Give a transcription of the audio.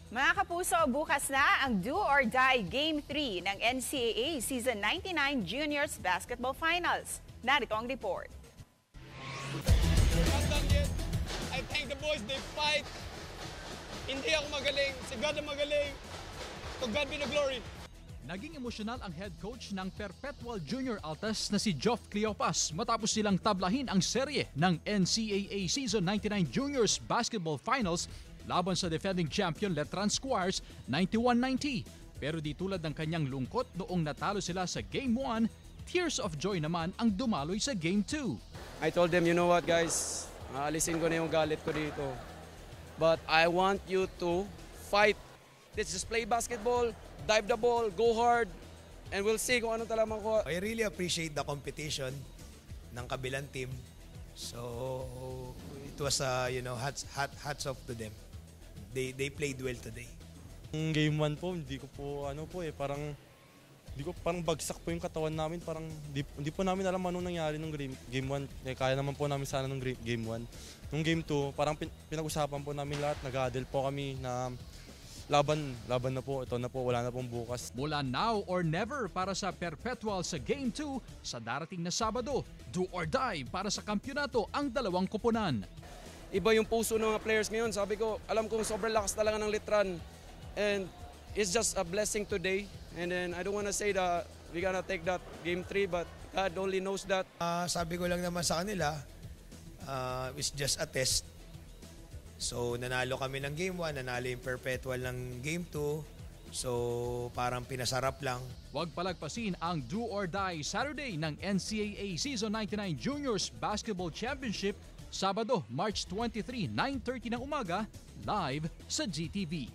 Mga kapuso, bukas na ang Do or Die Game 3 ng NCAA Season 99 Juniors Basketball Finals. Narito ang report. Not done yet. I thank the boys, they fight. Hindi ako magaling, si God ang magaling. To God be the glory. Naging emosyonal ang head coach ng Perpetual Junior Altas na si Geoff Cleopas matapos silang tablahin ang serye ng NCAA Season 99 Juniors Basketball Finals laban sa defending champion Letran Squires 91-90. Pero di tulad ng kanyang lungkot noong natalo sila sa Game 1, tears of joy naman ang dumaloy sa Game 2. I told them, you know what guys, alisin ko na yung galit ko dito. But I want you to fight. Let's just play basketball, dive the ball, go hard, and we'll see kung anong talaman ko. I really appreciate the competition ng kabilang team. So it was hats off to them. They played well today. Yung Game 1 po, hindi ko po parang bagsak po yung katawan namin, parang hindi po namin alam anong nangyari nung Game 1. Kaya naman po namin sana nung Game 1. Nung Game 2, parang pinag-usapan po namin lahat, nag-huddle po kami na laban na po, ito na po, wala na pong bukas. Mula now or never para sa Perpetual sa Game 2 sa darating na Sabado. Do or die para sa kampyonato ang dalawang koponan. Iba yung puso ng mga players ngayon. Sabi ko, alam kong sobrang lakas talaga ng Letran. And it's just a blessing today. And then I don't want to say that we're gonna take that Game 3, but God only knows that. Sabi ko lang naman sa kanila, it's just a test. So nanalo kami ng Game 1, nanalo yung Perpetual ng Game 2. So parang pinasarap lang. Huwag palagpasin ang Do or Die Saturday ng NCAA Season 99 Juniors Basketball Championship, Sabado, March 23, 9:30 ng umaga, live sa GTV.